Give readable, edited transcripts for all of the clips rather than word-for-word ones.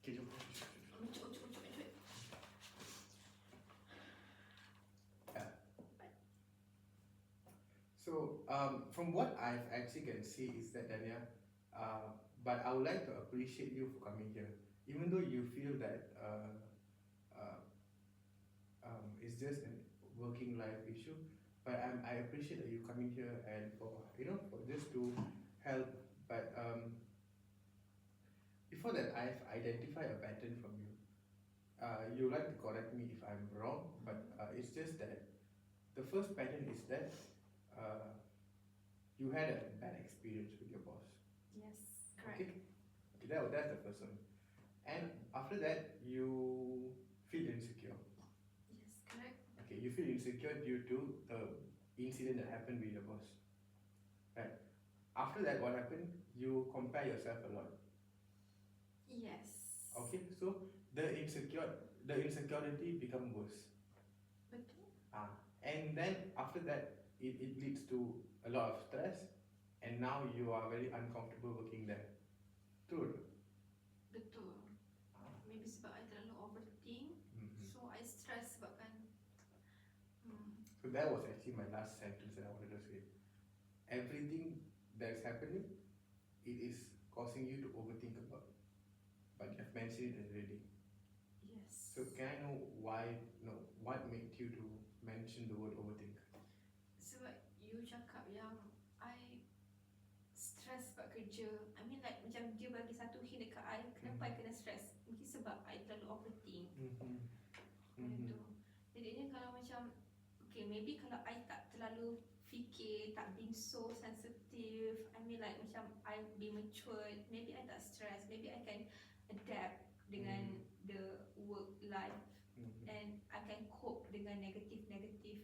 Okay, jom. Ucuk. Yeah. So, from what I actually can see is that Dania, but I would like to appreciate you for coming here, even though you feel that uh, it's just a working life issue. But I appreciate that you coming here and for for just to help. But before that, I've identified a pattern from you. You like to correct me if I'm wrong, but it's just that the first pattern is that uh, you had a bad experience with your boss. Yes, correct. Okay, that's the first one. And after that, you feel insecure. Yes, correct. Okay, you feel insecure due to the incident that happened with your boss. Right. After that, what happened? You compare yourself a lot. Yes. Okay, so the insecurity become worse. Betul. And then after that, it leads to a lot of stress, and now you are very uncomfortable working there. True. Betul. Maybe sebab I terlalu overthink, so I stress sebabkan. So that was actually my last sentence that I wanted to say. Everything that's happening, it is causing you to overthink about. But you have mentioned it already. Yes. So can I know why? No, what made you to mention the word overthink? Sebab you cakap yang I stress sebab kerja. I mean like macam dia bagi satu hint dekat I, kenapa I kena stress? Mungkin sebab I terlalu overthink. Macam tu. Jadinya kalau macam okay, maybe kalau I tak terlalu fikir, tak being so sensitive, I mean like macam I be matured, maybe I tak stress, maybe I can adapt dengan the work life, and I can cope dengan negative.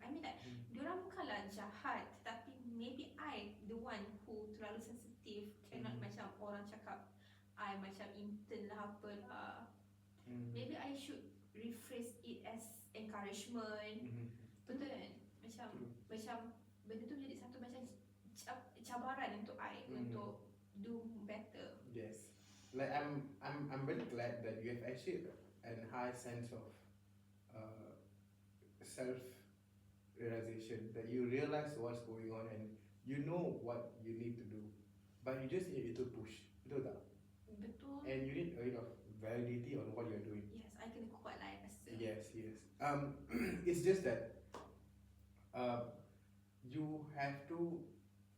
I mean like diorang bukanlah jahat, tapi maybe I the one who terlalu sensitive, cannot macam orang cakap I macam intern lah apalah. Maybe I should rephrase it as encouragement. Betul kan? Macam benda tu jadi satu macam cabaran untuk I untuk do better. Yes. Like I'm very glad that you have actually a high sense of self realization, that you realize what's going on and you know what you need to do, but you just need a little push. Betul tak? Betul. And you need a bit of validity on what you're doing. Yes, I kena kuat lah rasa. Yes. It's just that you have to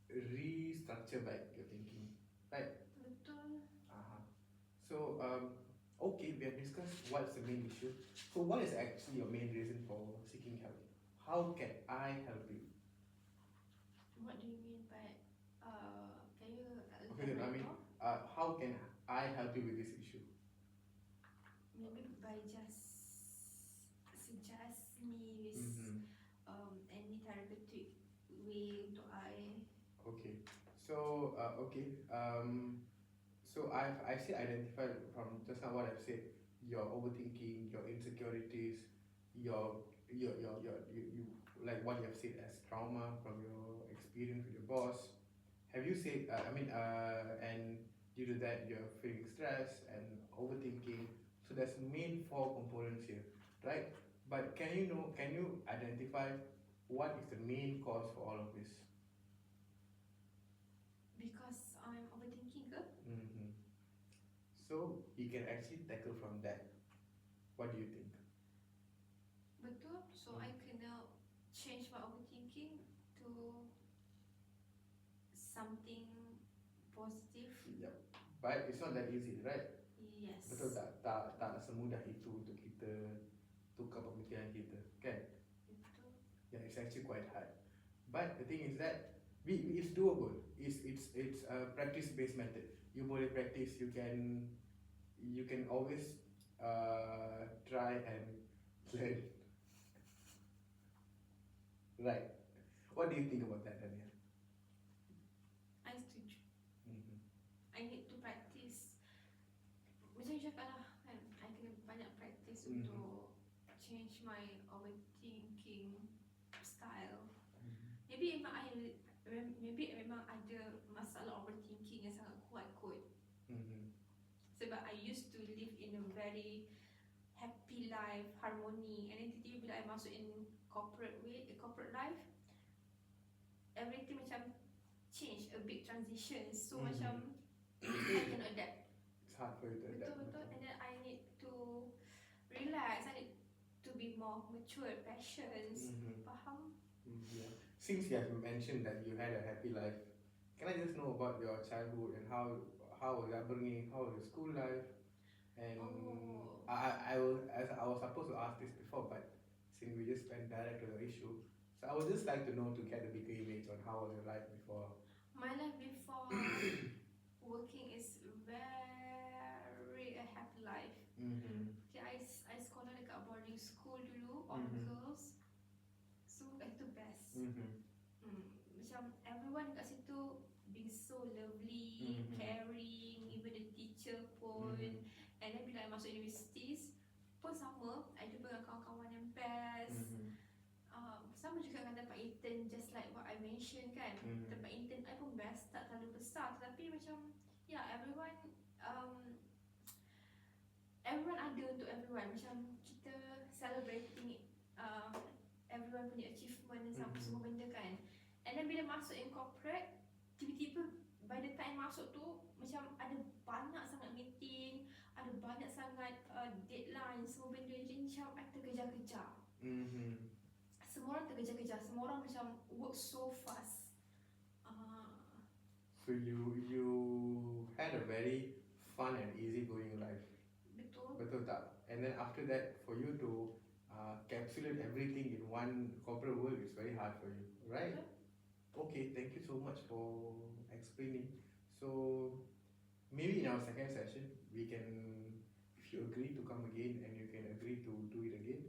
restructure back your thinking, right? Betul. So okay, we have discussed what's the main issue. So what is actually your main reason for seeking help? How can I help you? What do you mean by can you Okay, I mean, how can I help you with this issue? maybe by just suggest me with any therapeutic way untuk I. Okay. So so I've actually identified from just now what I've said, your overthinking, your insecurities, your you like what you have said as trauma from your experience with your boss. Have you said and due to that you're feeling stress and overthinking. So there's main 4 components here, right? But can you identify what is the main cause for all of this? Because I'm overthinking ke? So you can actually tackle from that. What do you think? Betul. So I kena change my overthinking to something positive. Yep. But it's not that easy, right? Yes. Betul tak semudah itu untuk kita tukar pemikiran kita, kan? Betul. Yeah, it's actually quite hard. But the thing is that it's doable. It's a practice-based method. You boleh practice. You can always try and learn. Right. What do you think about that, Dania? I setuju. I need to practice. Macam you cakap lah kan, I kena banyak practice untuk change my overthinking style. Maybe memang ada masalah overthinking yang sangat kuat kot. Sebab I used to live in a very happy life, harmony. And then tiba-tiba bila I masuk in corporate life, everything macam change, a big transition. So macam I cannot adapt. It's hard for you to adapt. Betul-betul. And then I need to relax. I need to be more mature, patience. Faham? Yeah. Since you have mentioned that you had a happy life, can I just know about your childhood and how was your upbringing, how was your school life? And Oh. I was supposed to ask this before, but since we just went direct to the issue, so I would just like to know to get a bigger image on how was your life before. My life before working is very a happy life. Okay, I sekolah dekat boarding school dulu, all girls. So itu best. Macam everyone dekat situ being so lovely, caring, even the teacher pun. And then bila I masuk universities pun sama, I jumpa dengan kawan-kawan yang best. Sama juga dengan tempat intern, just like what I mentioned kan. Tempat intern I pun best, tak terlalu besar, tetapi macam everyone ada untuk everyone. Macam kita celebrating everyone punya achievement dan semua benda kan. And then bila masuk in corporate, tiba-tiba by the time masuk tu macam ada banyak sangat meeting, ada banyak sangat deadline, semua benda. Jadi macam I terkejar-kejar. Semua orang terkejar-kejar, semua orang macam work so fast. So you had a very fun and easy going life. Betul tak? And then after that, for you to capsulate everything in one corporate world is very hard for you, right? Okay, thank you so much for explaining. So maybe in our second session, we can, if you agree to come again and you can agree to do it again,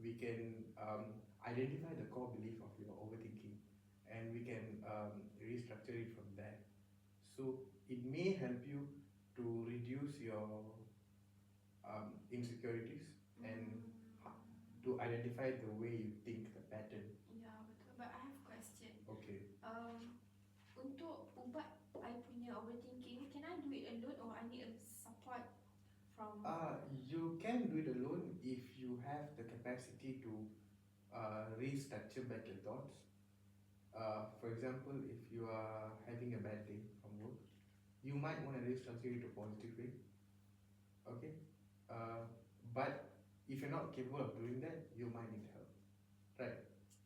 we can identify the core belief of your overthinking and we can restructure it from there. So it may help you to reduce your insecurities and to identify the way you think, the pattern. Yeah, betul. But I have a question. Okay. Untuk ubat I punya overthinking, can I do it alone or I need a support from? You can do it alone if you have the capacity to restructure back your thoughts. For example, if you are having a bad day from work, you might want to restructure it to a positive way. Okay? But if you're not capable of doing that, you might need help. Right?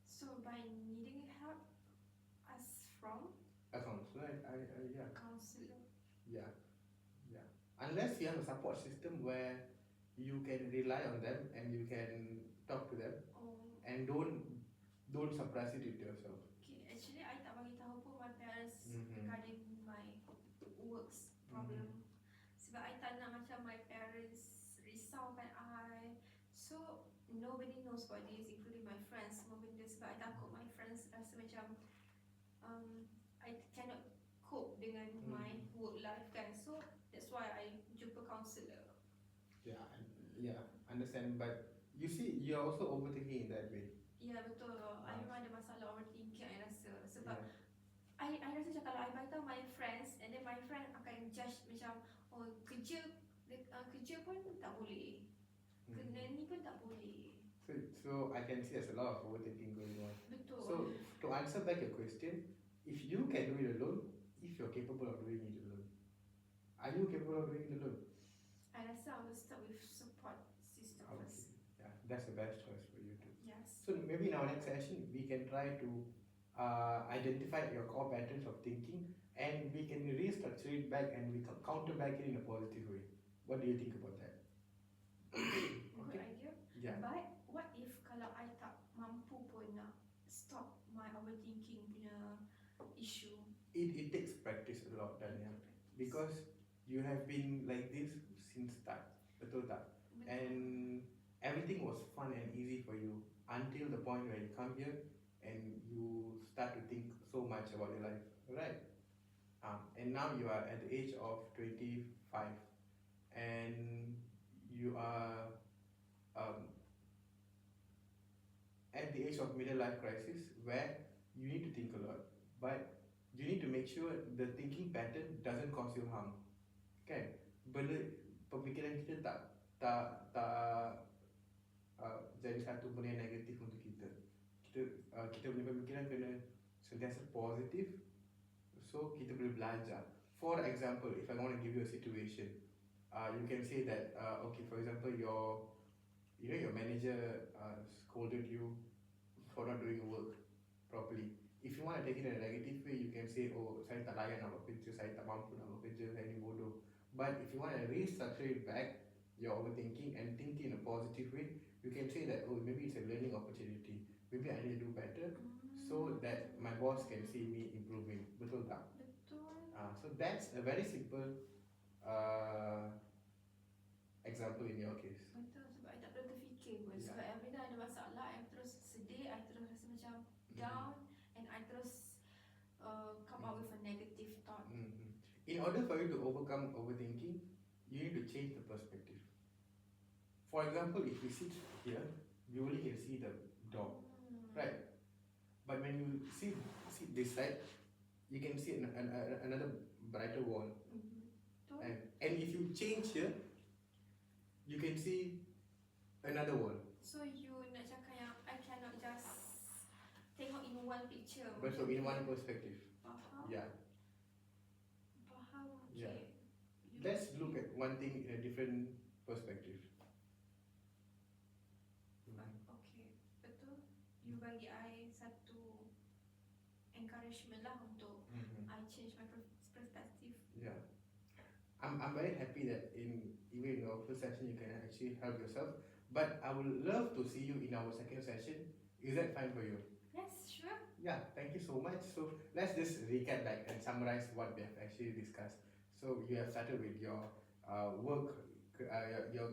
So by needing help, ask from? A counselor, yeah. A counselor. Yeah. Unless you have a support system where you can rely on them and you can talk to them and don't suppress it into yourself. Okay, actually I tak bagi tahu pun my parents regarding my works problem. Sebab I tak nak macam my parents risaukan I. So nobody knows about this, including my friends. Semua benda sebab I takut my friends rasa macam I cannot cope dengan my work life kan. So that's why I jumpa counselor. Yeah, understand. But you see, you're also overthinking in that way. Ya, betul. I memang ada masalah overthinking I rasa. Sebab I rasa macam kalau I beritahu my friends and then my friend akan judge macam kerja pun tak boleh, kena ni pun tak boleh. So I can see there's a lot of overthinking going on. Betul. So to answer back your question, if you can do it alone, if you're capable of doing it alone, are you capable of doing it alone? I rasa I will start with support system first. Yeah, that's the best choice for you too. Yes. So maybe in our next session we can try to identify your core patterns of thinking and we can restructure it back and we can counter back it in a positive way. What do you think about that? Good idea. Yeah. But what if kalau I tak mampu pun nak stop my overthinking punya issue? It takes practice a lot, Dania, because you have been like this since start, betul tak? And everything was fun and easy for you until the point where you come here and you start to think so much about your life, right? And now you are at the age of 25 and you are at the age of middle life crisis where you need to think a lot, but you need to make sure the thinking pattern doesn't cause you harm. Kan? Benda pemikiran kita tak tak jadi satu benda yang negatif untuk kita. Kita punya pemikiran kena sentiasa positif, so kita boleh belajar. For example, if I want to give you a situation, you can say that okay, for example, your manager scolded you for not doing your work properly. If you want to take it in a negative way, you can say, oh, saya tak layan nak buat kerja, saya tak mampu nak buat kerja, saya ni bodoh. But if you want to restructure it back, your overthinking, and think in a positive way, you can say that, oh, maybe it's a learning opportunity. Maybe I need to do better so that my boss can see me improving. Betul tak? Betul. So that's a very simple example in your case. Betul, sebab I tak pernah terfikir pun. Yeah. Sebab every time ada masalah, I terus sedih, I terus rasa macam down, and I terus come up with a negative thought. In order for you to overcome overthinking, you need to change the perspective. For example, if we sit here, we only can see the door, right? But when you sit this side, you can see another brighter wall. Betul. And if you change here, you can see another wall. So you nak cakap yang I cannot just tengok in one picture. But so in one perspective. Faham? Yeah. Faham, okay. Yeah. Let's look at one thing in a different perspective. Okay, betul. You bagi I satu encouragement lah untuk I change my perspective. Yeah. I'm very happy that even in our first session you can actually help yourself. But I would love to see you in our second session. Is that fine for you? Yes, sure. Yeah, thank you so much. So let's just recap back and summarize what we have actually discussed. So you have started with your work, your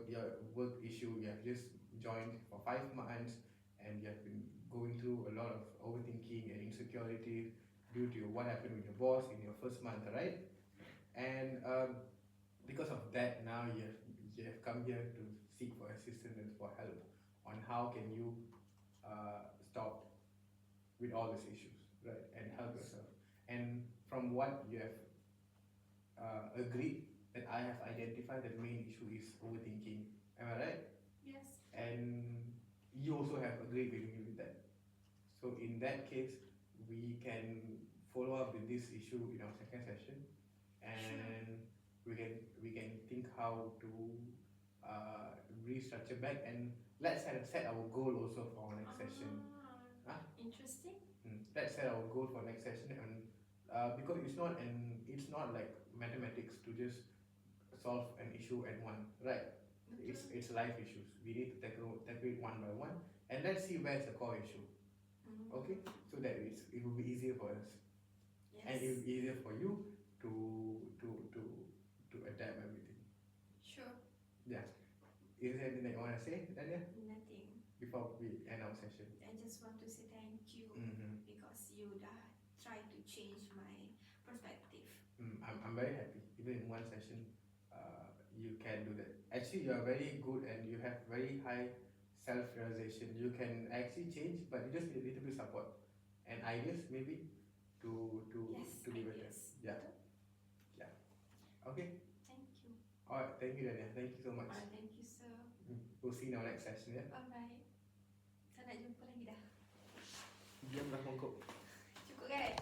work issue. You have just joined for 5 months, and you have been going through a lot of overthinking and insecurity due to what happened with your boss in your first month, right? And because of that, now you have come here to seek for assistance and for help on how can you stop with all these issues, right? And help yourself. And from what you have agreed, that I have identified the main issue is overthinking. Am I right? Yes. And you also have agreed with me with that. So in that case, we can follow up with this issue in our second session, and we can think how to restructure back, and let's set our goal also for our next session. Interesting. Let's set our goal for next session, and because it's not like mathematics to just solve an issue at one, right? It's life issues. We need to tackle it one by one, and let's see where's the core issue. Okay, so that it will be easier for us, Yes. and it will be easier for you to adapt everything. Sure. Yeah. Is there anything that you want to say, Dania, Nothing. before we end our session? I just want to say thank you because you dah try to change my perspective. I'm very happy. Even in one session, you can do that. Actually, you are very good and you have very high self-realization. You can actually change, but you just need a little bit support and ideas maybe to Yes, be better. ideas. Yeah. Yeah. Okay. Thank you. Alright. Thank you, Dania. Thank you so much. Thank you, sir. We'll see you in our next session. Yeah. Alright. Tak nak jumpa lagi dah. Diam dah mongkok. Cukup kan?